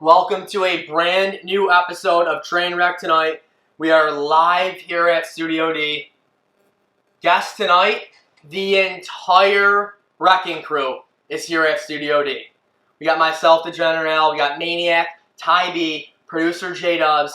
Welcome to a brand new episode of Trainwreck tonight. We are live here at Studio D. Guest tonight, the entire wrecking crew is here at Studio D. We got myself, the General, we got Maniac, Ty B, producer J-Dubs,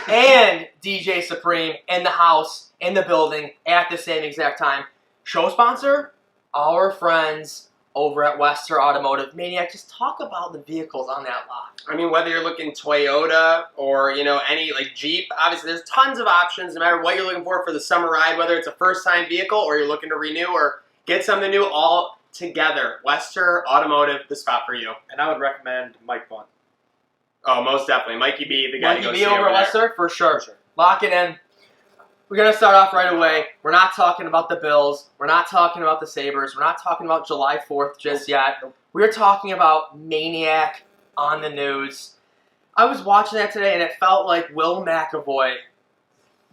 and DJ Supreme in the house, in the building, at the same exact time. Show sponsor, our friends over at Western Automotive. Maniac, just talk about the vehicles on that lot. I mean, whether you're looking Toyota or, any like Jeep, obviously there's tons of options no matter what you're looking for the summer ride, whether it's a first-time vehicle or you're looking to renew or get something new all together. Western Automotive, the spot for you. And I would recommend Mike Vaughn. Oh, most definitely. Mikey B, the guy to go see over Western, for sure. Lock it in. We're going to start off right away. We're not talking about the Bills. We're not talking about the Sabres. We're not talking about July 4th just yet. We're talking about Maniac on the news. I was watching that today, and it felt like Will McAvoy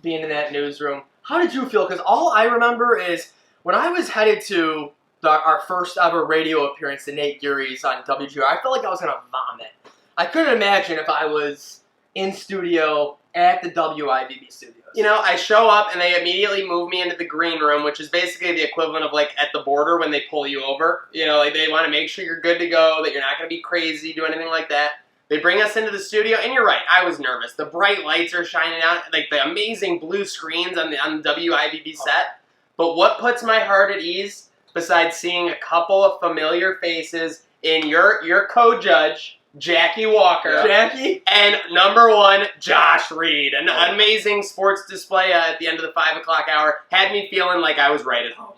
being in that newsroom. How did you feel? Because all I remember is when I was headed to our first ever radio appearance to Nate Geary's on WGR, I felt like I was going to vomit. I couldn't imagine if I was in studio at the WIBB studios. I show up and they immediately move me into the green room, which is basically the equivalent of like at the border when they pull you over. They want to make sure you're good to go, that you're not going to be crazy, do anything like that. They bring us into the studio, and you're right, I was nervous. The bright lights are shining out, like the amazing blue screens on the WIBB set. But what puts my heart at ease, besides seeing a couple of familiar faces in your co-judge, Jackie Walker. Jackie? And number one, Josh Reed. An amazing sports display at the end of the 5 o'clock hour. Had me feeling like I was right at home.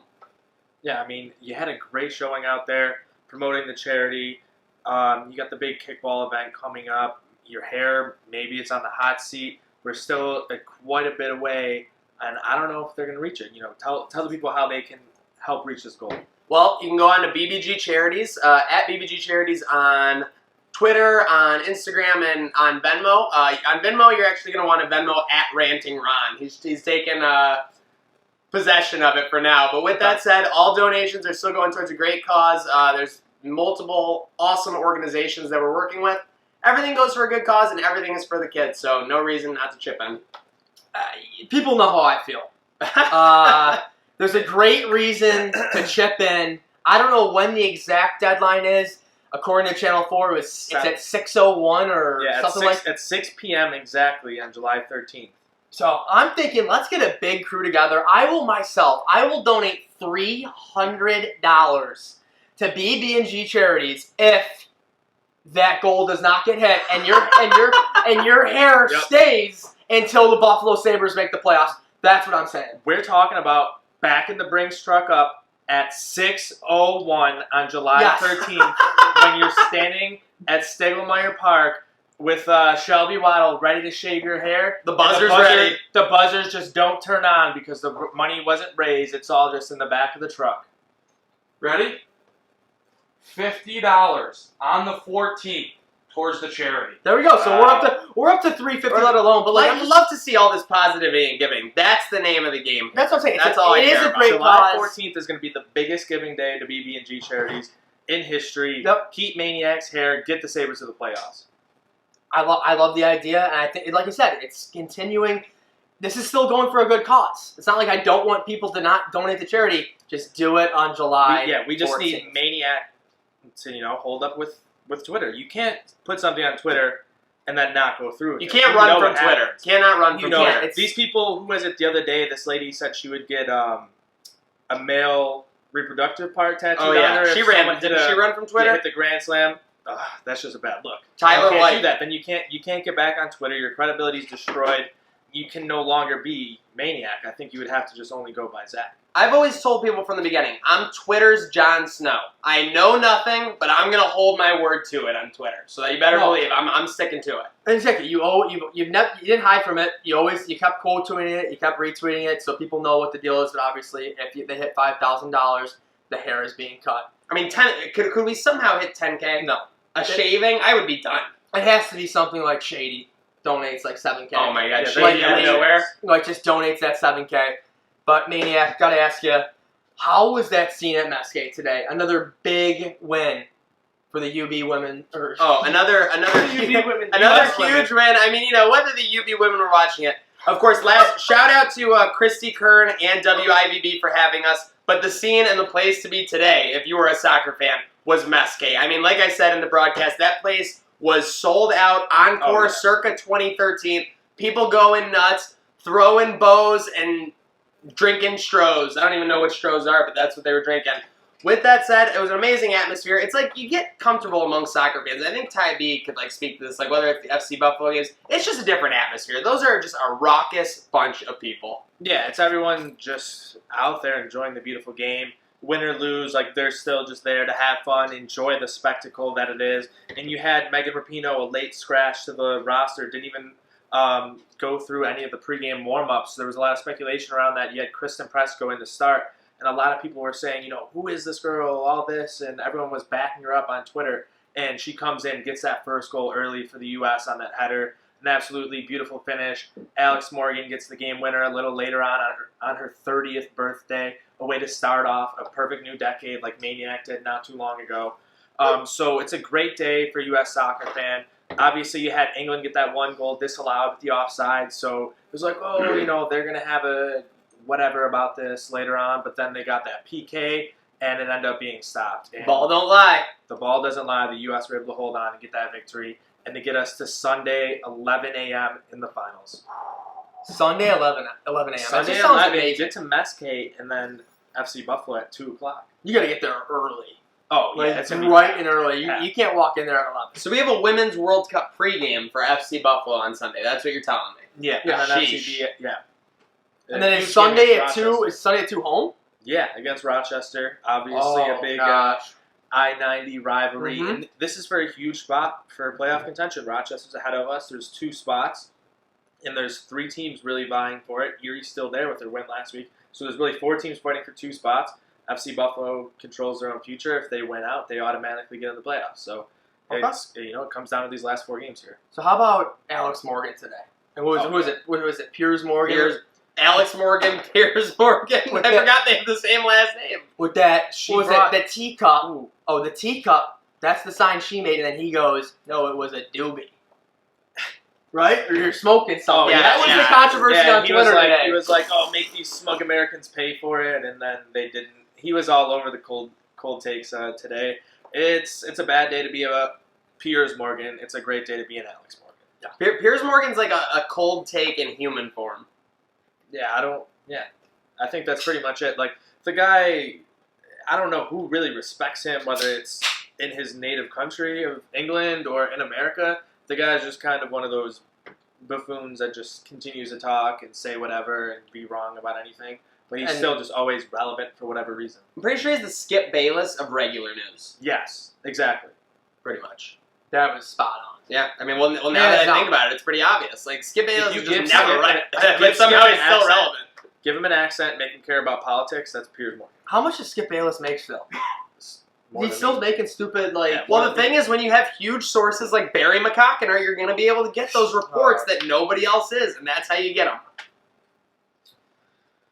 Yeah, I mean, you had a great showing out there promoting the charity. You got the big kickball event coming up. Your hair, maybe it's on the hot seat. We're still quite a bit away, and I don't know if they're going to reach it. Tell the people how they can help reach this goal. Well, you can go on to BBG Charities, at BBG Charities on Twitter, on Instagram, and on Venmo. On Venmo, you're actually going to want to Venmo at Ranting Ron. He's taken possession of it for now. But with that said, all donations are still going towards a great cause. There's multiple awesome organizations that we're working with. Everything goes for a good cause, and everything is for the kids. So no reason not to chip in. People know how I feel. There's a great reason to chip in. I don't know when the exact deadline is. According to Channel 4, it's at 6:01 or something like that. At 6 p.m. exactly on July 13th. So I'm thinking, let's get a big crew together. I will donate $300 to BB&G Charities if that goal does not get hit and your hair stays until the Buffalo Sabres make the playoffs. That's what I'm saying. We're talking about backing the Brinks truck up at 6:01 on July 13th when you're standing at Stegelmeyer Park with Shelby Waddle ready to shave your hair. The buzzer's ready. The buzzers just don't turn on because the money wasn't raised. It's all just in the back of the truck. Ready? $50 on the 14th towards the charity. There we go. So we're up to $350 let alone. But I would love to see all this positivity and giving. That's the name of the game. That's what I'm saying. That's all I care about. July 14th is going to be the biggest giving day to BB&G Charities in history. Yep. Keep Maniac's hair. Get the Sabres to the playoffs. I love the idea, and I think, like I said, it's continuing. This is still going for a good cause. It's not like I don't want people to not donate to charity. Just do it on July. We just 14th. need Maniac to hold up with Twitter. You can't put something on Twitter and then not go through it. You can't run from Twitter. Cannot run from Twitter. These people, who was it the other day, this lady said she would get a male reproductive part tattooed on her. She ran. Didn't she run from Twitter? Hit the Grand Slam. That's just a bad look. Tyler you can't White. do that. Then you can't get back on Twitter. Your credibility is destroyed. You can no longer be Maniac. I think you would have to just only go by Zach. I've always told people from the beginning, I'm Twitter's Jon Snow. I know nothing, but I'm going to hold my word to it on Twitter. So you better believe I'm sticking to it. Exactly. You didn't hide from it. You kept quoting it. You kept retweeting it, so people know what the deal is. But obviously, if they hit $5,000, the hair is being cut. I mean, could we somehow hit 10K? No. Shaving, I would be done. It has to be something like Shady donates like $7K. Oh my God, Shady out of nowhere. Like just donates that $7K. But Maniac, gotta ask you, how was that scene at Mesquite today? Another big win for the UB women. Another huge win. I mean, whether the UB women were watching it. Of course, last shout out to Christy Kern and WIVB for having us. But the scene and the place to be today, if you were a soccer fan, was Mesquite. I mean, like I said in the broadcast, that place was sold out, encore circa 2013. People going nuts, throwing bows and drinking Strohs. I don't even know what Strohs are, but that's what they were drinking. With that said, it was an amazing atmosphere. It's like you get comfortable among soccer fans. I think Ty B could speak to this, whether it's the FC Buffalo games. It's just a different atmosphere. Those are just a raucous bunch of people. Yeah, it's everyone just out there enjoying the beautiful game. Win or lose, they're still just there to have fun, enjoy the spectacle that it is. And you had Megan Rapinoe, a late scratch to the roster, didn't even go through any of the pregame warm-ups. There was a lot of speculation around that. You had Kristen Press go in to start. And a lot of people were saying, who is this girl, all this, and everyone was backing her up on Twitter. And she comes in, gets that first goal early for the U.S. on that header. An absolutely beautiful finish. Alex Morgan gets the game winner a little later on her 30th birthday. A way to start off a perfect new decade like Maniac did not too long ago. So it's a great day for U.S. soccer fan. Obviously, you had England get that one goal disallowed with the offside. So it was like, they're going to have a whatever about this later on, but then they got that PK, and it ended up being stopped. And ball don't lie. The ball doesn't lie. The U.S. were able to hold on and get that victory, and to get us to Sunday, 11 a.m. in the finals. Sunday, 11 a.m. Sunday, that 11 a.m. Get to Mesquite, and then FC Buffalo at 2 o'clock. You got to get there early. Oh, yeah. It's bright and early. You can't walk in there at 11. So we have a Women's World Cup pregame for FC Buffalo on Sunday. That's what you're telling me. Yeah. Yeah. And then FCB, And then it's Sunday at 2. Is Sunday at 2 home? Yeah, against Rochester. Obviously a big I-90 rivalry. Mm-hmm. And this is for a huge spot for playoff contention. Rochester's ahead of us. There's 2 spots. And there's 3 teams really vying for it. Erie's still there with their win last week. So there's really 4 teams fighting for 2 spots. FC Buffalo controls their own future. If they win out, they automatically get in the playoffs. So it comes down to these last 4 games here. So how about Alex Morgan today? And who was it? Piers Morgan? Alex Morgan, Piers Morgan. I forgot they have the same last name. With that, the teacup? Ooh. Oh, the teacup. That's the sign she made, and then he goes, "No, it was a doobie." Right? Or you're smoking something. That was the controversy on Twitter today. He was like, "Oh, make these smug Americans pay for it," and then they didn't. He was all over the cold takes today. It's a bad day to be a Piers Morgan. It's a great day to be an Alex Morgan. Yeah. Piers Morgan's like a cold take in human form. I think that's pretty much it. The guy, I don't know who really respects him, whether it's in his native country of England or in America. The guy's just kind of one of those buffoons that just continues to talk and say whatever and be wrong about anything. But he's still just always relevant for whatever reason. I'm pretty sure he's the Skip Bayless of regular news. Yes, exactly. Pretty much. That was spot on. Yeah, I mean, now that I think about it, it's pretty obvious. Skip Bayless is just never right, but Skip somehow he's an still accent. relevant. Give him an accent, make him care about politics. That's Piers Morgan. How much does Skip Bayless make still? He's still making stupid, Well, the thing is, when you have huge sources like Barry McCockiner, you're going to be able to get those reports that nobody else is, and that's how you get them.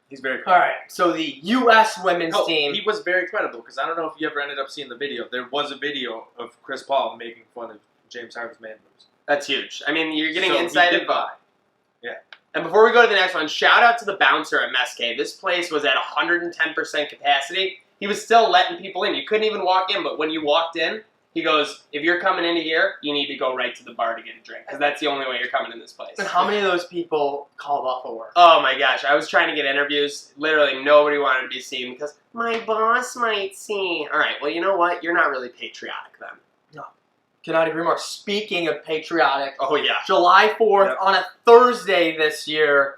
He's very credible. All right, so the U.S. women's team. He was very credible, because I don't know if you ever ended up seeing the video. There was a video of Chris Paul making fun of James Harden's man moves. That's huge. I mean, you're getting So inside he did info. buy. Yeah. And before we go to the next one, shout out to the bouncer at Mesquite. This place was at 110% capacity. He was still letting people in. You couldn't even walk in, but when you walked in, he goes, if you're coming into here, you need to go right to the bar to get a drink, because that's the only way you're coming in this place. And how many of those people called off of work? Oh my gosh, I was trying to get interviews. Literally nobody wanted to be seen because my boss might see. All right, well, you know what? You're not really patriotic then. No. Cannot agree more. Speaking of patriotic, Oh yeah. July 4th on a Thursday this year,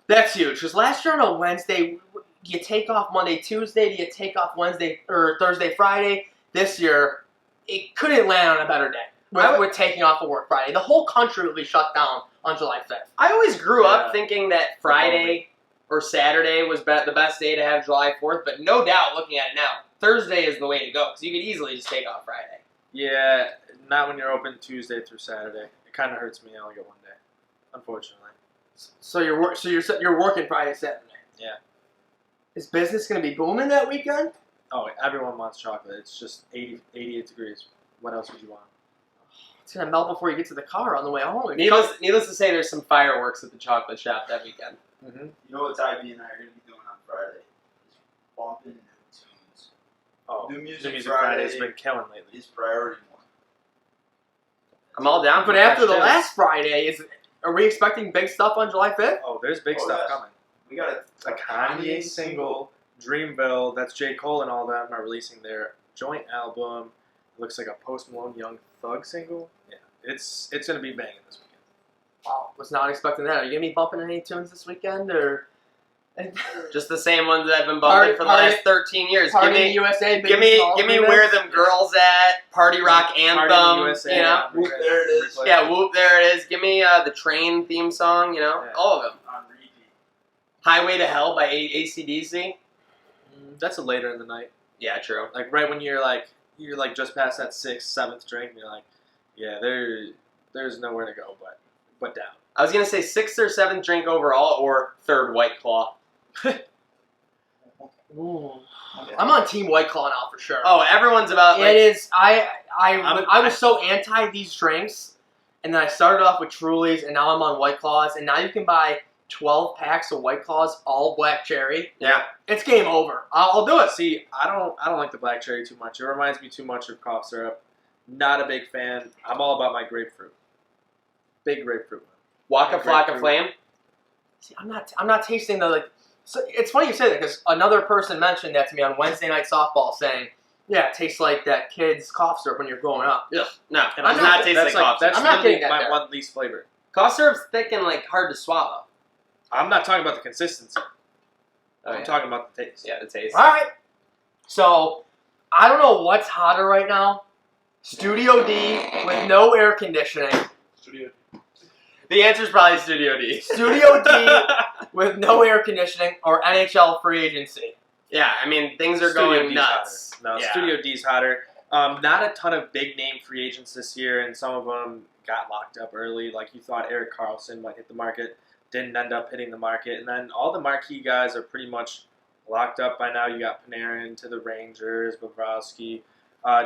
that's huge. Because last year on a Wednesday, do you take off Monday, Tuesday? Do you take off Wednesday or Thursday, Friday? This year, it couldn't land on a better day with taking off of work Friday. The whole country will be shut down on July 5th. I always grew up thinking that Friday or Saturday was the best day to have July 4th, but no doubt, looking at it now, Thursday is the way to go because you could easily just take off Friday. Yeah, not when you're open Tuesday through Saturday. It kind of hurts me. I only get one day, unfortunately. So you're working Friday, Saturday. Yeah. Is business going to be booming that weekend? Oh, everyone wants chocolate. It's just 88 degrees. What else would you want? It's gonna melt before you get to the car on the way home. Needless to say, there's some fireworks at the chocolate shop that weekend. Mm-hmm. You know what Ivy and I are going to be doing on Friday? Is bumping new tunes. Oh, New New Music, Music Friday Friday's been killing lately. is priority one. I'm all down for But after the fresh tunes. last Friday, are we expecting big stuff on July 5th? Oh, there's big Oh, stuff yes. coming. We got A Kanye single, Dreamville, that's J. Cole and all them are releasing their joint album. It looks like a Post Malone Young Thug single. Yeah, it's going to be banging this weekend. Wow, was not expecting that. Are you gonna be bumping any tunes this weekend, or Just the same ones that I've been bumping for the last 13 years. Party in the USA? Give me Where Them Girls At, Party Rock Anthem, Party in the USA, you know? Whoop, there it is. Yeah, Whoop, there it is. Give me the Train theme song, you know? Yeah. All of them. On repeat. Highway to Hell by AC/DC. That's a later in the night. Yeah, true. Like right when you're like just past that 6th, 7th drink, and you're like, yeah, there's nowhere to go but down. I was going to say 6th or 7th drink overall or 3rd White Claw. Ooh. I'm on Team White Claw now for sure. Oh, everyone's about like, it is. I I'm- was so anti these drinks, and then I started off with Trulies, and now I'm on White Claws, and now you can buy 12 packs of White Claws, all black cherry. yeah. It's game over. I'll do it. See, I don't like the black cherry too much. It reminds me too much of cough syrup. Not a big fan. I'm all about my grapefruit. Big grapefruit. Waka Flocka Grapefruit. Flame. See, I'm not tasting the like. So it's funny you say that because another person mentioned that to me on Wednesday night softball, saying, "Yeah, it tastes like that kid's cough syrup when you're growing up." Ugh. No, it And does I'm not not- taste like cough syrup. That's I'm not literally getting that my there. one least flavor. Cough syrup's thick and like hard to swallow. I'm not talking about the consistency. Oh, I'm yeah. talking about the taste. Yeah, the taste. All right. So I don't know what's hotter right now: Studio D with no air conditioning, Studio. The answer's probably Studio D. Studio D with no air conditioning, or NHL Free Agency. Yeah, I mean things are Studio going D's nuts. hotter. No, Yeah. Studio D's hotter. Not a ton of big name free agents this year, and some of them got locked up early. Like you thought Erik Karlsson might hit the market, didn't end up hitting the market, and then all the marquee guys are pretty much locked up by now. You got Panarin to the Rangers, Bobrovsky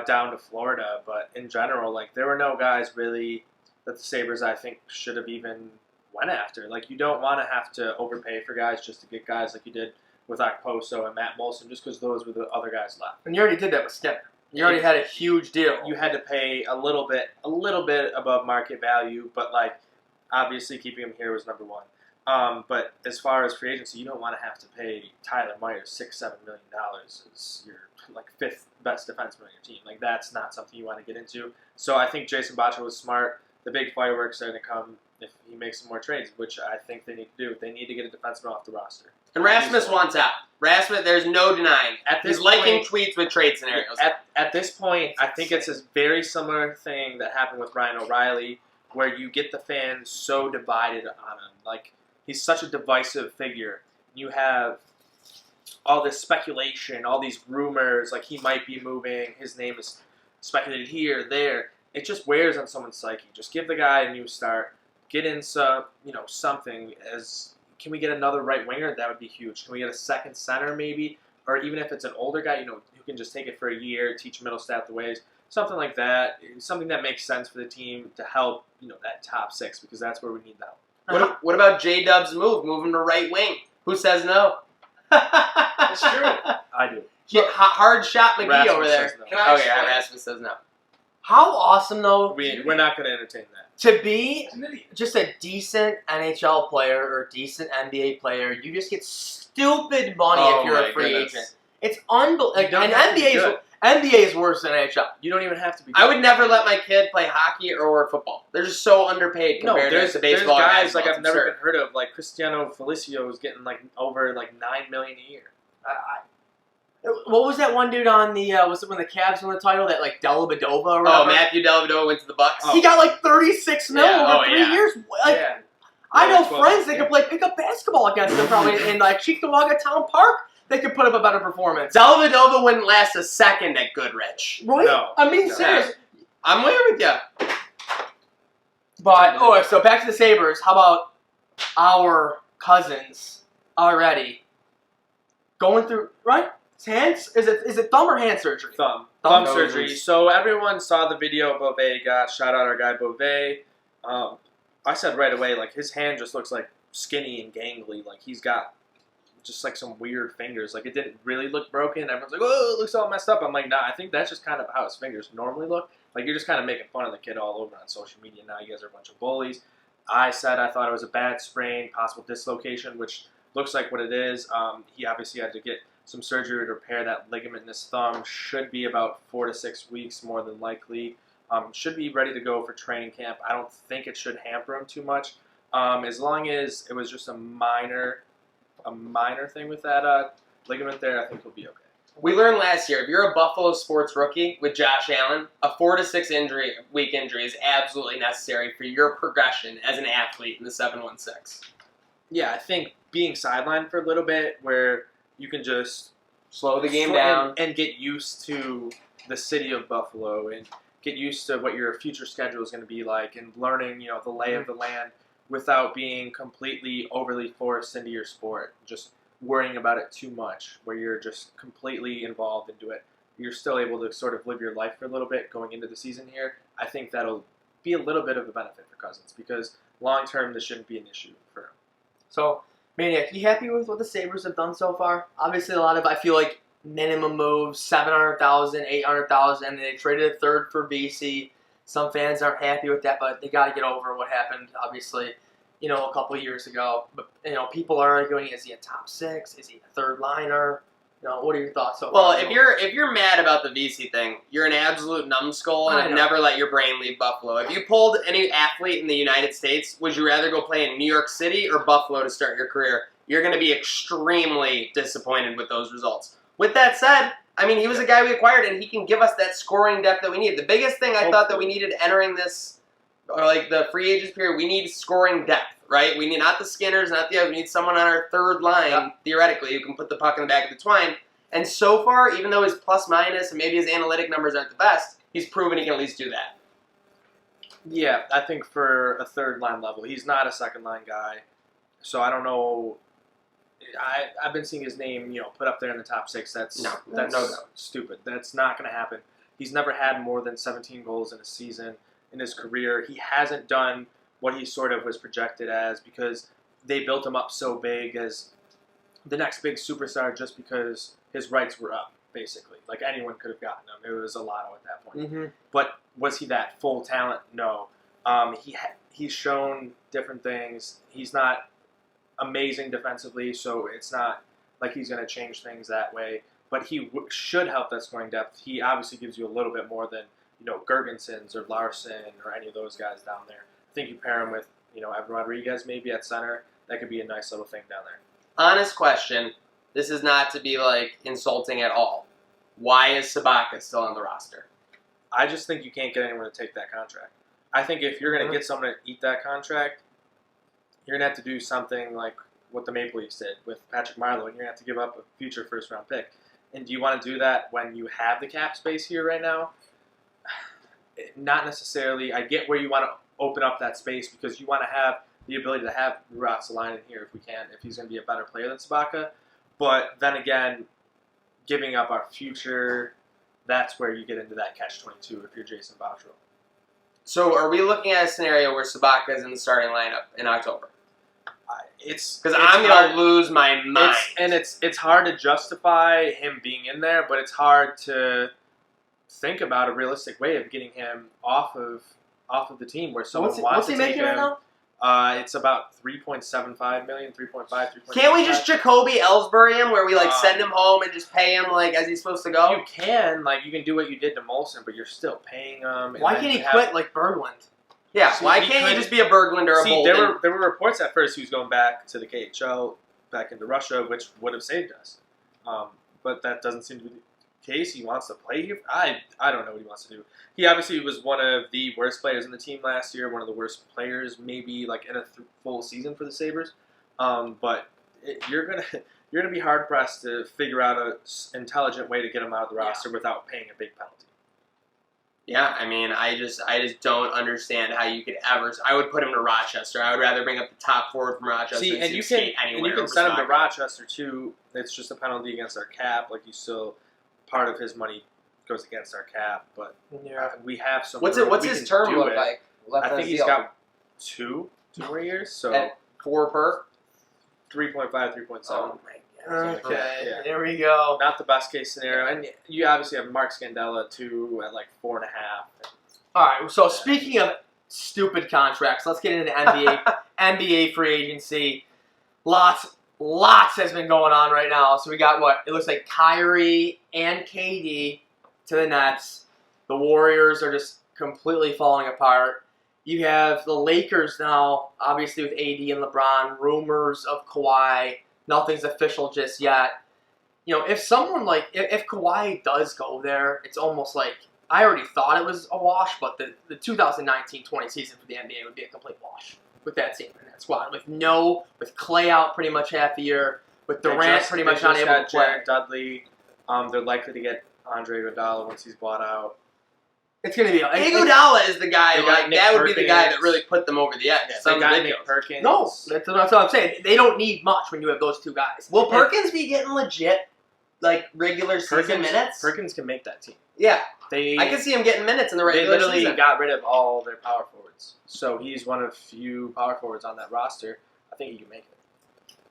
down to Florida, but in general, like there were no guys really that the Sabres I think should have even went after. Like you don't want to have to overpay for guys just to get guys like you did with Okposo and Matt Molson, just because those were the other guys left. And you already did that with Skinner. You already had a huge deal. You had to pay a little bit above market value, but like obviously keeping him here was number one. But as far as free agency, you don't want to have to pay Tyler Myers $6-7 million as your like 5th best defenseman on your team. Like that's not something you want to get into. So I think Jason Botcha was smart. The big fireworks are going to come if he makes some more trades, which I think they need to do. They need to get a defenseman off the roster. And Rasmus wants out. Rasmus, there's no denying. At this He's liking point- tweets with trade scenarios. At this point, I think it's a very similar thing that happened with Ryan O'Reilly, where you get the fans so divided on him. Like, he's such a divisive figure. You have all this speculation, all these rumors, like he might be moving, his name is speculated here, there. It just wears on someone's psyche. Just give the guy a new start. Get in some, something as... Can we get another right winger? That would be huge. Can we get a second center maybe? Or even if it's an older guy, who can just take it for a year, teach Middlestat the ways. Something like that. Something that makes sense for the team to help, that top 6, because that's where we need the help. What about J-Dub's move? Move him to right wing. Who says no? That's true. I do. Hard shot McGee Rasmus over there. says no. Can I Oh explain? yeah, Rasmus says no. How awesome, though, We're not going to entertain that. to be He's an idiot. just a decent NHL player or decent NBA player. You just get stupid money Oh if you're my a free goodness. agent. It's unbelievable. You don't And have to be good. NBA is worse than NHL. You don't even have to be. I would never let my kid play hockey or football. They're just so underpaid No, compared there's to baseball. or guys basketball. like It's I've never absurd. even heard of, like Cristiano Felicio is getting like over like $9 million a year. What was that one dude on the? Was it when the Cavs won the title? That like Dellavedova or Oh, whatever? Matthew Dellavedova went to the Bucks. He got like 36 mil Yeah, over oh, 3 yeah. years. Like, yeah, I know 12, friends that yeah. could play pickup basketball against them probably in like Cheektowaga Town Park. They could put up a better performance. Dellavedova wouldn't last a second at Goodrich. Right? No. I mean, No. serious. I'm there with you. But so back to the Sabres. How about our cousins already going through? Right? His hands? Is it thumb or hand surgery? Thumb Thumb surgery. So everyone saw the video Beauvais got. Shout out our guy Beauvais. I said right away, like, his hand just looks like skinny and gangly. Like, he's got just like some weird fingers. Like, it didn't really look broken. Everyone's like, oh, it looks all messed up. I'm like, nah, I think that's just kind of how his fingers normally look. Like, you're just kind of making fun of the kid all over on social media now. You guys are a bunch of bullies. I said I thought it was a bad sprain, possible dislocation, which looks like what it is. He obviously had to get some surgery to repair that ligament in his thumb. Should be about 4 to 6 weeks, more than likely. Should be ready to go for training camp. I don't think it should hamper him too much. As long as it was just a minor thing with that ligament there, I think he'll be okay. We learned last year, if you're a Buffalo sports rookie with Josh Allen, a 4 to 6 week injury is absolutely necessary for your progression as an athlete in the 7-1-6. Yeah, I think being sidelined for a little bit where you can just Slow the game down. and get used to the city of Buffalo and get used to what your future schedule is going to be like and learning, the lay of the land without being completely overly forced into your sport. Just worrying about it too much, where you're just completely involved into it. You're still able to sort of live your life for a little bit going into the season here. I think that'll be a little bit of a benefit for Cousins because long term this shouldn't be an issue for him. So, Maniac, you happy with what the Sabres have done so far? Obviously, a lot of, I feel like, minimum moves, 700,000, 800,000, and they traded a third for VC. Some fans aren't happy with that, but they got to get over what happened, obviously, a couple of years ago. But, people are arguing, is he a top 6? Is he a third liner? What are your thoughts so Well, far? if you're mad about the VC thing, you're an absolute numbskull and I have know. never let your brain leave Buffalo. If you pulled any athlete in the United States, would you rather go play in New York City or Buffalo to start your career? You're going to be extremely disappointed with those results. With that said, he was a guy we acquired, and he can give us that scoring depth that we need. The biggest thing I thought that we needed entering this, or like the free agents period, we need scoring depth, right? We need not the Skinners, not the others. We need someone on our third line, theoretically, who can put the puck in the back of the twine. And so far, even though his plus-minus and maybe his analytic numbers aren't the best, he's proven he can at least do that. Yeah, I think for a third line level, he's not a second line guy. So I don't know. I've been seeing his name, put up there in the top 6. That's stupid. That's not going to happen. He's never had more than 17 goals in a season in his career. He hasn't done what he sort of was projected as because they built him up so big as the next big superstar just because his rights were up, basically. Like, anyone could have gotten him. It was a lotto at that point. Mm-hmm. But was he that full talent? No. He's shown different things. He's not amazing defensively, so it's not like he's going to change things that way. But he should help that scoring depth. He obviously gives you a little bit more than, Gergensons or Larson or any of those guys down there. I think you pair him with, Evan Rodriguez maybe at center. That could be a nice little thing down there. Honest question. This is not to be, insulting at all. Why is Sabaka still on the roster? I just think you can't get anyone to take that contract. I think if you're going to get someone to eat that contract, you're going to have to do something like what the Maple Leafs did with Patrick Marleau, and you're going to have to give up a future first-round pick. And do you want to do that when you have the cap space here right now? Not necessarily. I get where you want to open up that space because you want to have the ability to have Ruotsalainen here if we can, if he's going to be a better player than Sabaka. But then again, giving up our future, that's where you get into that catch-22 if you're Jason Botterill. So are we looking at a scenario where Sabaka is in the starting lineup in October? Because I'm going to lose my mind. It's hard to justify him being in there, but it's hard to think about a realistic way of getting him off of the team where someone wants to take him. What's he making right now? It's about $3.75 million, 3.5. Can't we just Jacoby Ellsbury him, where we send him home and just pay him as he's supposed to go? You can, you can do what you did to Molson, but you're still paying him. Why can't he quit like Berglund? Yeah, why can't he just be a Berglund or a Bolden? There were reports at first he was going back to the KHL, back into Russia, which would have saved us. But that doesn't seem to be the case. He wants to play here. I don't know what he wants to do. He obviously was one of the worst players in the team last year, one of the worst players maybe in a full season for the Sabres. But you're gonna be hard pressed to figure out an intelligent way to get him out of the roster without paying a big penalty. Yeah, I mean, I just don't understand how you could ever. I would put him to Rochester. I would rather bring up the top forward from Rochester. See, and you can send him to Rochester too. It's just a penalty against our cap. Like, you still, part of his money goes against our cap, but we have some. What's his term look like? I think he's got two more years. So at 4 per 3.5, 3.7. Oh my god. Okay, Yeah. there we go. Not the best case scenario, and you obviously have Mark Scandella too at like 4.5. All right, so speaking of stupid contracts, let's get into NBA free agency. Lots has been going on right now. So we got it looks like Kyrie and KD to the Nets. The Warriors are just completely falling apart. You have the Lakers now, obviously with AD and LeBron. Rumors of Kawhi. Nothing's official just yet. You know, if someone if Kawhi does go there, it's almost like I already thought it was a wash, but the 2019-20 season for the NBA would be a complete wash with that team and that squad. With Clay out pretty much half the year, with Durant pretty much not able to play. Jared Dudley. They're likely to get Andre Iguodala once he's bought out. It's going to be Iguodala is the guy. That would be the guy Perkins. that really put them over the edge. Yeah, they got Nick Perkins. No, that's what I'm saying. They don't need much when you have those two guys. Will Perkins be getting legit regular season minutes? Perkins can make that team. Yeah, I can see him getting minutes in the They regular literally season. got rid of all their power forwards, so he's one of few power forwards on that roster. I think he can make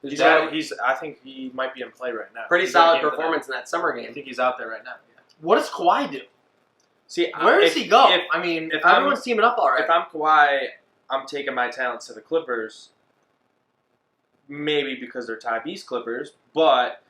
it. I think he might be in play right now. Pretty He's got a solid game performance in that summer I game. think he's out there right now. Yeah. What does Kawhi do? See, Where does he go? If Everyone's teaming up already. If I'm Kawhi, I'm taking my talents to the Clippers. Maybe because they're Ty B's Clippers, but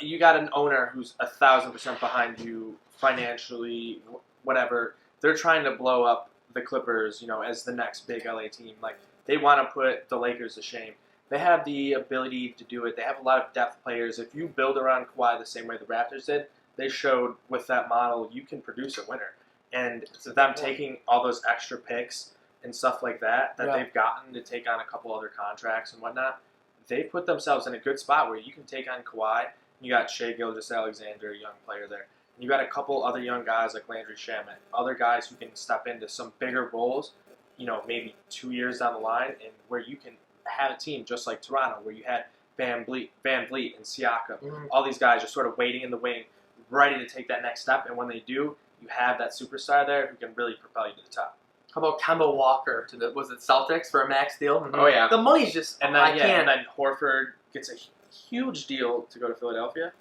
you got an owner who's 1,000% behind you financially, whatever. They're trying to blow up the Clippers, as the next big LA team. Like, they want to put the Lakers to shame. They have the ability to do it. They have a lot of depth players. If you build around Kawhi the same way the Raptors did, they showed with that model you can produce a winner. And them taking all those extra picks and stuff like that they've gotten to take on a couple other contracts and whatnot, they put themselves in a good spot where you can take on Kawhi. You got Shai Gilgeous-Alexander, a young player there. And you got a couple other young guys like Landry Shamet, other guys who can step into some bigger roles, maybe 2 years down the line, and where you can have a team just like Toronto, where you had Van Vliet and Siakam. All these guys are sort of waiting in the wing, ready to take that next step, and when they do, you have that superstar there who can really propel you to the top. How about Kemba Walker to the Celtics for a max deal? Mm-hmm. Oh yeah, the money's just and then Horford gets a huge deal to go to Philadelphia,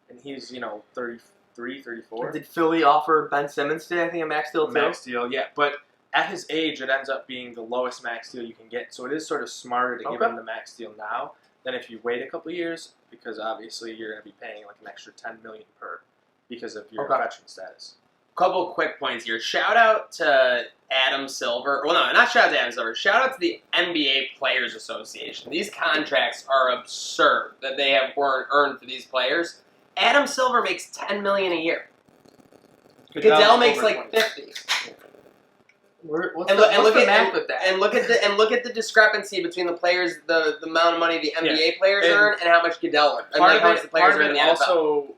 and he's 33, 34. Did Philly offer Ben Simmons today? I think a max deal too. Max deal, yeah, but at his age, it ends up being the lowest max deal you can get. So it is sort of smarter to give him the max deal now than if you wait a couple of years, because obviously you're going to be paying like an extra $10 million per because of your veteran status. Couple quick points here. Shout out to Adam Silver. Well, no, not shout out to Adam Silver. Shout out to the NBA Players Association. These contracts are absurd that they have earned for these players. Adam Silver makes $10 million a year. Goodell makes like 50. What's the math with that? And look at the discrepancy between the players, the amount of money the NBA players earn, and how much Goodell earns. Part how much the players of earn in it the NFL. also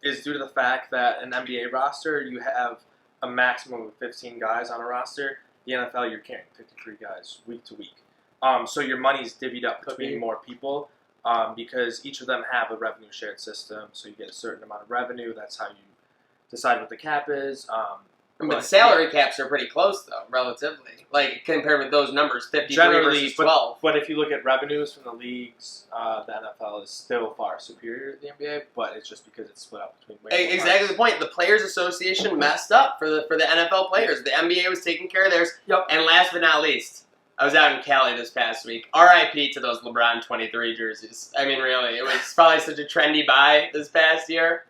is due to the fact that an NBA roster, you have a maximum of 15 guys on a roster. The NFL, you're carrying 53 guys week to week. So your money's divvied up between more people because each of them have a revenue shared system. So you get a certain amount of revenue. That's how you decide what the cap is. But the salary caps are pretty close, though, relatively. Like, compared with those numbers, 53 versus 12. But if you look at revenues from the leagues, the NFL is still far superior to the NBA, but it's just because it's split up between Exactly the point. The Players Association messed up for the NFL players. The NBA was taking care of theirs. Yep. And last but not least, I was out in Cali this past week. RIP to those LeBron 23 jerseys. I mean, really, it was probably such a trendy buy this past year.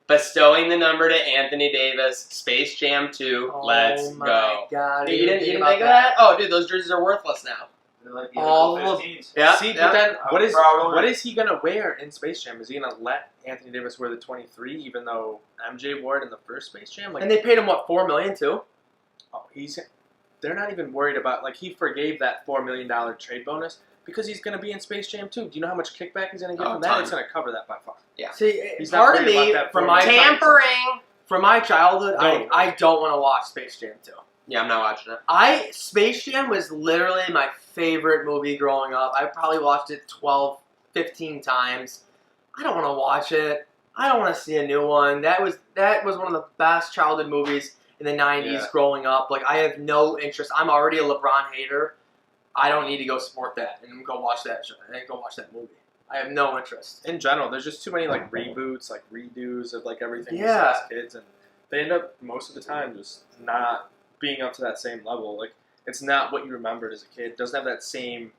Bestowing the number to Anthony Davis, Space Jam 2, let's go. Oh my God. You didn't think of that? Oh, dude, those jerseys are worthless now. Like All of 15s. Yeah. See, but then what Probably. is he gonna wear in Space Jam? Is he gonna let Anthony Davis wear the 23, even though MJ wore it in the first Space Jam? Like, And they paid him $4 million too. oh, they're not even worried about, like, he forgave that $4 million trade bonus because he's gonna be in Space Jam 2. Do you know how much kickback he's gonna get from that? Ton. It's gonna cover that by far. Yeah. See, He's not part of worried me, about that from $4 my million. from my childhood, No. I don't want to watch Space Jam 2. Yeah, I'm not watching it. Space Jam was literally my favorite movie growing up. I probably watched it 12, 15 times. I don't want to watch it. I don't want to see a new one. That was one of the best childhood movies in the 90s Yeah. growing up. Like, I have no interest. I'm already a LeBron hater. I don't need to go support that and go watch that show and go watch that movie. I have no interest. In general, there's just too many like reboots, like redos of like everything we Yeah. saw as kids, and they end up most of the time just not being up to that same level. Like it's not what you remembered as a kid. It doesn't have that same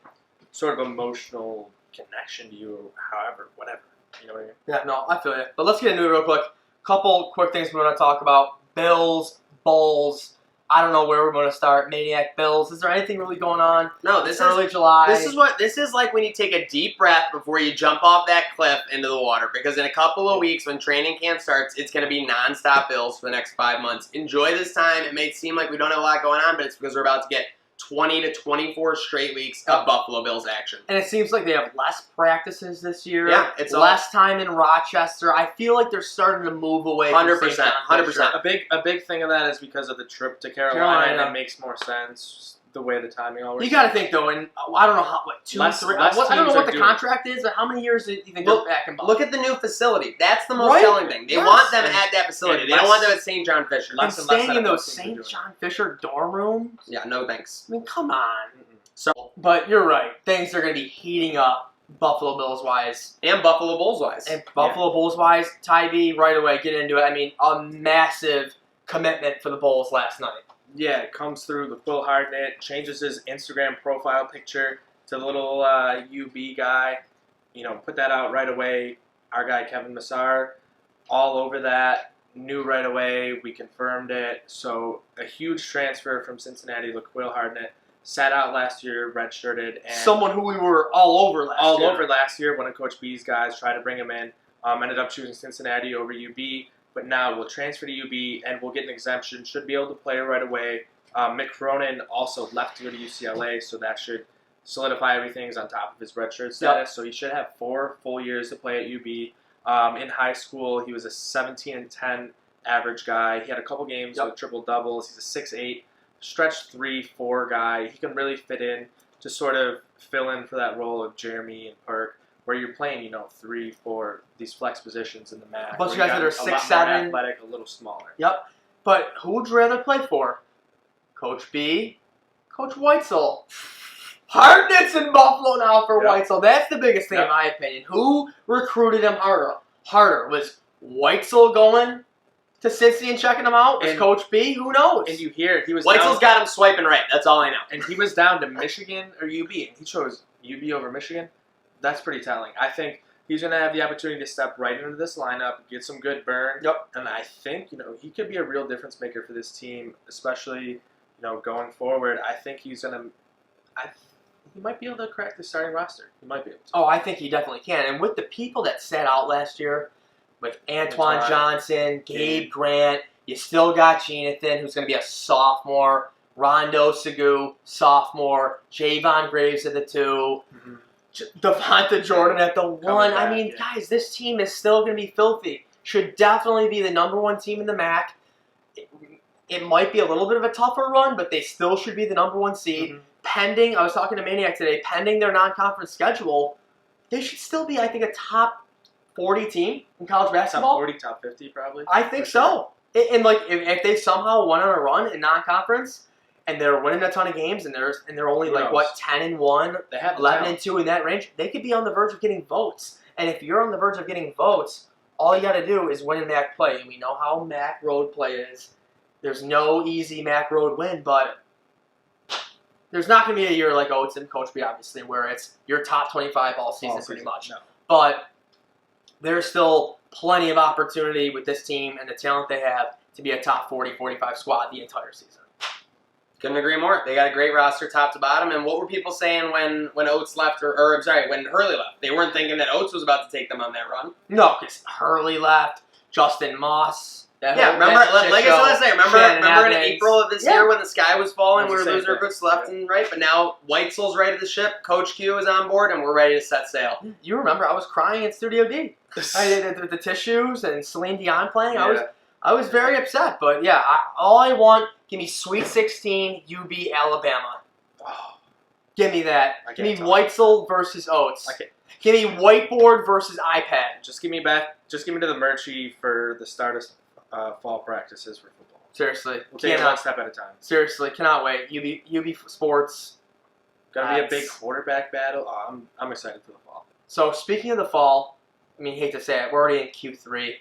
sort of emotional connection to you, or however, whatever. You know what I mean? Yeah, no, I feel you. But let's get into it real quick. Couple quick things we want to talk about. Bills, Bulls. I don't know where we're going to start. Maniac, Bills. Is there anything really going on? No, It's early July. This is like when you take a deep breath before you jump off that cliff into the water. Because in a couple of weeks, when training camp starts, it's going to be nonstop Bills for the next 5 months. Enjoy this time. It may seem like we don't have a lot going on, but it's because we're about to get 20 to 24 straight weeks of Buffalo Bills action. And it seems like they have less practices this year. Yeah, it's less time in Rochester. I feel like they're starting to move away. 100%, from St. John 100%. Fisher. A big thing of that is because of the trip to Carolina, and Carolina. it makes more sense the way the timing all works. You got to think though, and I don't know how Less 3. teams I don't know are what the doing. contract is, but how many years do you think Look- they're back in Buffalo? Look at the new facility. That's the most Right? telling thing. They Yes. want them And- at that facility. and They don't want less- them at St. John Fisher. And less and less staying in NFL those teams are St. doing John Fisher dorm rooms. Yeah, no thanks. I mean, come on. So But you're right. Things are going to be heating up Buffalo Bills wise. and Buffalo Bulls wise. And Buffalo Bulls wise, Ty B, right away, get into it. I mean, a massive commitment for the Bulls last night. Yeah, it comes through the Will Hardnett, changes his Instagram profile picture to the little UB guy. You know, put that out right away. Our guy Kevin Massar, all over that. Knew right away. We confirmed it. So a huge transfer from Cincinnati. Will Hardnett sat out last year, redshirted, and Someone who we were all over last year. over last year. One of Coach B's guys tried to bring him in. Ended up choosing Cincinnati over UB. But now we'll transfer to UB and we'll get an exemption. Should be able to play right away. Mick Cronin also left to go to UCLA, so that should solidify everything. He's on top of his redshirt status, so he should have 4 full years to play at UB. In high school, he was a 17-10 average guy. He had a couple games with triple doubles. He's a 6'8", stretch 3-4 guy. He can really fit in to sort of fill in for that role of Jeremy and Perk, where you're playing, 3, 4, these flex positions in the MAC. Bunch of where guys you that are got a lot more 6'7". athletic, a little smaller. Yep. But who would you rather play for? Coach B, Coach Weitzel. Hardnett's in Buffalo now for Yep. Weitzel. That's the biggest thing in Yep. my opinion. Who recruited him harder? Was Weitzel going to Cincy and checking him out? Was And- Coach B? Who knows? And you hear he was Weitzel's down, got him swiping right. That's all I know. and he was down to Michigan or UB, and he chose UB over Michigan. That's pretty telling. I think he's going to have the opportunity to step right into this lineup, get some good burn. Yep. And I think, he could be a real difference maker for this team, especially, going forward. I think he's going to he might be able to crack the starting roster. He might be able to. Oh, I think he definitely can. And with the people that sat out last year, with Antoine Johnson, Gabe Grant, you still got Jonathan, who's going to be a sophomore, Rondo Segu, sophomore, Javon Graves at the 2, Devonta Jordan at the 1. back, I mean, yeah. guys, this team is still going to be filthy. Should definitely be the #1 team in the MAC. It might be a little bit of a tougher run, but they still should be the #1 seed. Pending, I was talking to Maniac today, pending their non-conference schedule, they should still be, I think, a top 40 team in college Top basketball. 40, top 50 probably. I think For so. And like, if they somehow went on a run in non-conference and they're winning a ton of games and they're only Who like knows? what 10-1, They have the 11-2 in that range, they could be on the verge of getting votes. And if you're on the verge of getting votes, all you got to do is win in MAC play. And we know how MAC road play is. There's no easy MAC road win, but there's not going to be a year like Oates and Coach B, obviously, where it's your top 25 all season pretty much. No. But there's still plenty of opportunity with this team and the talent they have to be a top 40, 45 squad the entire season. Couldn't agree more. They got a great roster top to bottom. And what were people saying when Oates left, or I'm sorry, when Hurley left? They weren't thinking that Oates was about to take them on that run. No, because Hurley left, Justin Moss. Yeah, remember, like I said last night, remember in April of this year when the sky was falling, we were losing our boots left and right, but now Weitzel's right of the ship, Coach Q is on board, and we're ready to set sail. You remember, I was crying in Studio D. I did the tissues and Celine Dion playing. Yeah. I was very upset, but yeah, all I want, give me Sweet 16, UB, Alabama. Oh, Give me that. I Give me can't talk. Weitzel versus Oates. I can't- Give me whiteboard versus iPad. Just give me back. Just give me to the Murchie for the start of fall practices for football. Seriously, We'll take it one step at a time. Seriously, cannot wait. UB Sports. Gonna be a big That's- quarterback battle. Oh, I'm excited for the fall. So speaking of the fall, I mean, hate to say it, we're already in Q3.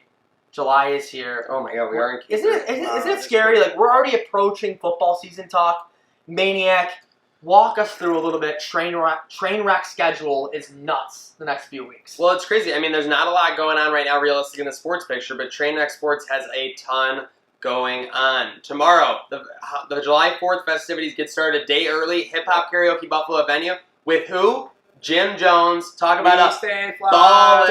July is here. Oh my God, we are in. Isn't it it's scary? cool. Like, we're already approaching football season talk. Maniac, walk us through a little bit. Trainwreck schedule is nuts the next few weeks. Well, it's crazy. I mean, there's not a lot going on right now, realistic in the sports picture, but Trainwreck Sports has a ton going on. Tomorrow, the July 4th festivities get started a day early. Hip Hop Karaoke Buffalo venue with who? Jim Jones. Talk about a stay Ballin'.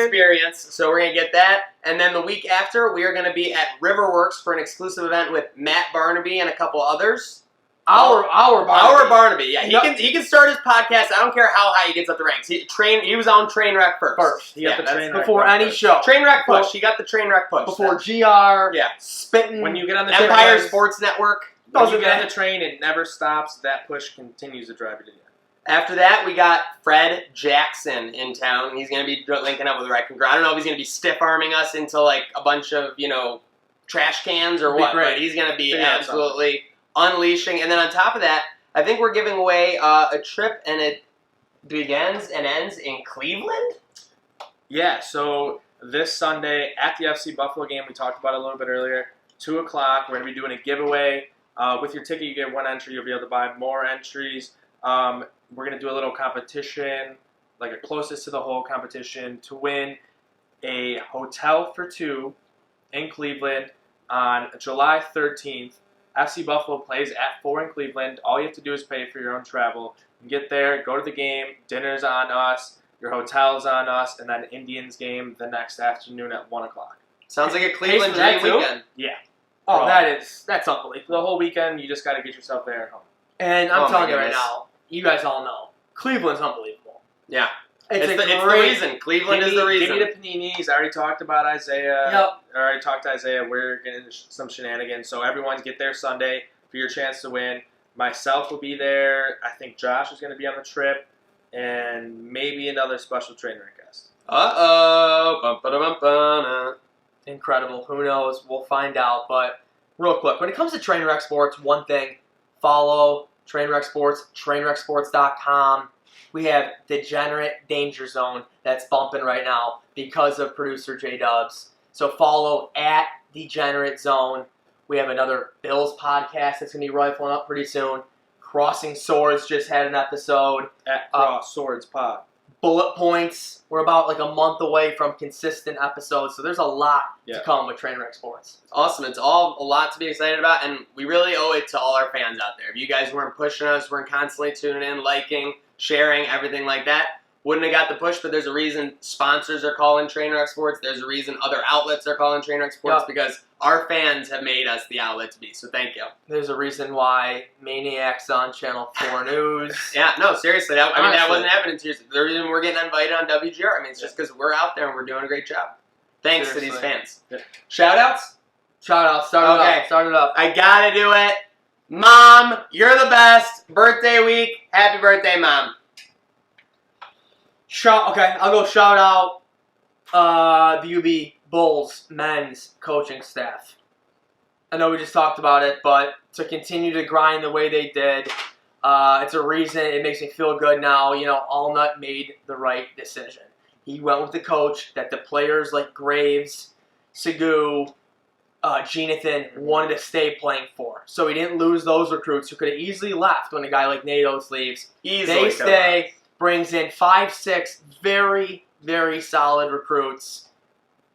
experience. So we're gonna get that, and then the week after, we are gonna be at Riverworks for an exclusive event with Matt Barnaby and a couple others. Our Barnaby, yeah, Yep. he can start his podcast. I don't care how high he gets up the ranks. He was on Trainwreck first. He got the that's- Trainwreck before push any first. show. Trainwreck push. He got the Trainwreck push. Before GR. Yeah. Spitting. When you get on the Empire train, Sports Network. when you Doesn't get on matter. the train, it never stops. That push continues to drive you to the end. After that, we got Fred Jackson in town. He's going to be linking up with Wreck and Grow. I don't know if he's going to be stiff-arming us into, like, a bunch of, trash cans or Be what, great. but he's going to be Figure out absolutely unleashing. And then on top of that, I think we're giving away a trip, and it begins and ends in Cleveland? Yeah, so this Sunday at the FC Buffalo game, we talked about it a little bit earlier, 2 o'clock, we're going to be doing a giveaway. With your ticket, you get 1 entry. You'll be able to buy more entries. We're going to do a little competition, like a closest to the whole competition, to win a hotel for 2 in Cleveland on July 13th. FC Buffalo plays at 4 in Cleveland. All you have to do is pay for your own travel. You get there, go to the game, dinner's on us, your hotel's on us, and then Indians game the next afternoon at 1 o'clock. Sounds like a Cleveland for that dream too? weekend. Yeah. Oh, Bro. that's For unbelievable. the whole weekend, you just got to get yourself there at home. And I'm Oh, my telling you right goodness. now, you guys all know, Cleveland's unbleevable. Yeah. It's It's a the great. reason. Cleveland is the Give reason. me the paninis. I already talked about Isaiah. Yep. I already talked to Isaiah. We're getting some shenanigans. So everyone get there Sunday for your chance to win. Myself will be there. I think Josh is going to be on the trip. And maybe another special Trainwreck guest. Uh-oh. Bum-ba-da-bum-ba-da. Incredible. Who knows? We'll find out. But real quick, when it comes to Trainwreck Sports, one thing, follow Trainwreck Sports, trainwrecksports.com. We have Degenerate Danger Zone that's bumping right now because of producer J-Dubs. So follow at Degenerate Zone. We have another Bills podcast that's going to be rifling up pretty soon. Crossing Swords just had an episode. At Cross Swords Pod. Bullet Points. We're about like a month away from consistent episodes, so there's a lot to Yeah. come with Trainwreck Sports. Awesome. It's all a lot to be excited about, and we really owe it to all our fans out there. If you guys weren't pushing us, weren't constantly tuning in, liking, sharing, everything like that, wouldn't have got the push, but there's a reason sponsors are calling Trainwreck Sports. There's a reason other outlets are calling Trainwreck Sports, Yep. because our fans have made us the outlet to be, so thank you. There's a reason why Maniac's on Channel 4 News. Yeah, no, seriously, that Honestly. wasn't happening to you. The reason we're getting invited on WGR, I mean, it's just because we're out there and we're doing a great job. Thanks to these Seriously. fans. Yeah. Shout-outs? Shout out, start Okay. it up. I gotta do it. Mom, you're the best. Birthday week. Happy birthday, Mom. I'll go shout out the UB Bulls men's coaching staff. I know we just talked about it, but to continue to grind the way they did, it's a reason. It makes me feel good now. Allnut made the right decision. He went with the coach that the players like Graves, Segu, Jonathan wanted to stay playing for. So he didn't lose those recruits who could have easily left when a guy like Nate Oates leaves. Easily. They stay, brings in 5-6 very, very solid recruits.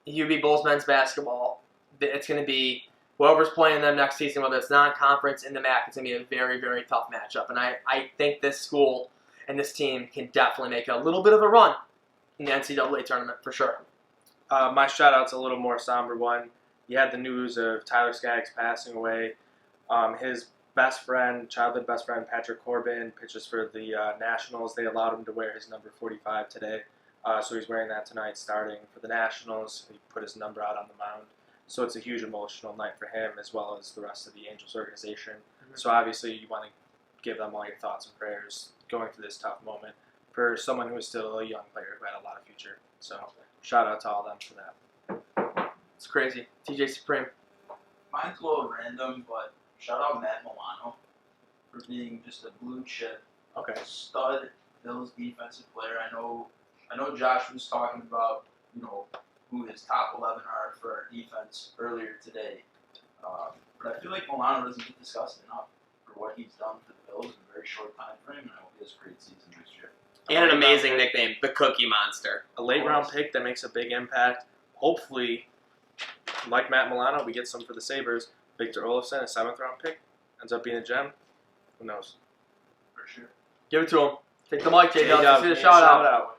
UB Bulls men's basketball. It's going to be whoever's playing them next season, whether it's non-conference in the MAC, it's going to be a very, very tough matchup. And I think this school and this team can definitely make a little bit of a run in the NCAA tournament for sure. My shout-out's a little more somber one. You had the news of Tyler Skaggs passing away. His best friend, childhood best friend, Patrick Corbin, pitches for the Nationals. They allowed him to wear his number 45 today. So he's wearing that tonight, starting for the Nationals. He put his number out on the mound. So it's a huge emotional night for him as well as the rest of the Angels organization. So obviously you want to give them all your thoughts and prayers going through this tough moment for someone who is still a young player who had a lot of future. So shout out to all of them for that. It's crazy. TJ Supreme. Mine's a little random, but shout out Matt Milano for being just a blue chip Okay. stud Bills defensive player. I know Josh was talking about, who his top 11 are for our defense earlier today. But I feel like Milano doesn't get discussed enough for what he's done for the Bills in a very short time frame, and I hope he has a great season next year. And an amazing nickname, the Cookie Monster. A late round pick that makes a big impact. Hopefully, like Matt Milano, we get some for the Sabres. Victor Olofsson, a 7th round pick, ends up being a gem. Who knows? For sure. Give it to him. Take the mic, J-Dub. J-Dub, Give it a yeah, shout out.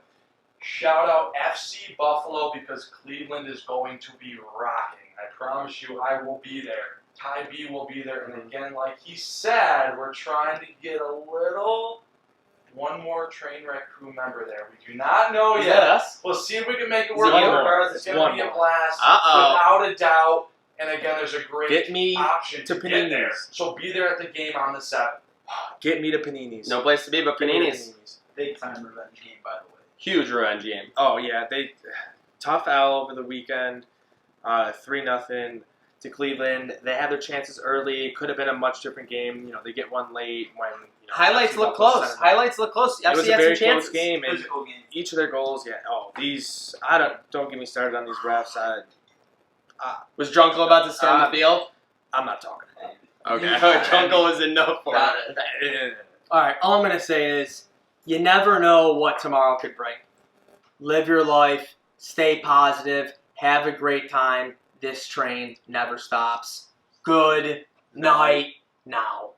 Shout out FC Buffalo because Cleveland is going to be rocking. I promise you, I will be there. Ty B will be there. And again, like he said, we're trying to get one more Trainwreck crew member there. We do not know Is yet. that us? We'll see if we can make it Is work. it one more? Regardless, it's It's going one to be a more. blast. Uh-oh. Without a doubt. And again, there's a great Get me option to to get there. Paninis. So be there at the game on the 7th. Get me to Paninis. No place to be but Get me to Panini's. Big time revenge game, by the way. Huge revenge game. Oh yeah, tough L over the weekend, 3-0 to Cleveland. They had their chances early. Could have been a much different game. They get one late when Highlights FC look Buffalo close. sent it back. Highlights look close. It was FC a had very some close chances. game, and Physical game. each of their goals. Yeah. Oh, these. Don't get me started on these refs. Was Drunko about to storm the field? I'm not talking. Okay. Drunko was enough for Got it. All right, all I'm going to say is you never know what tomorrow could bring. Live your life, stay positive, have a great time. This train never stops. Good night now.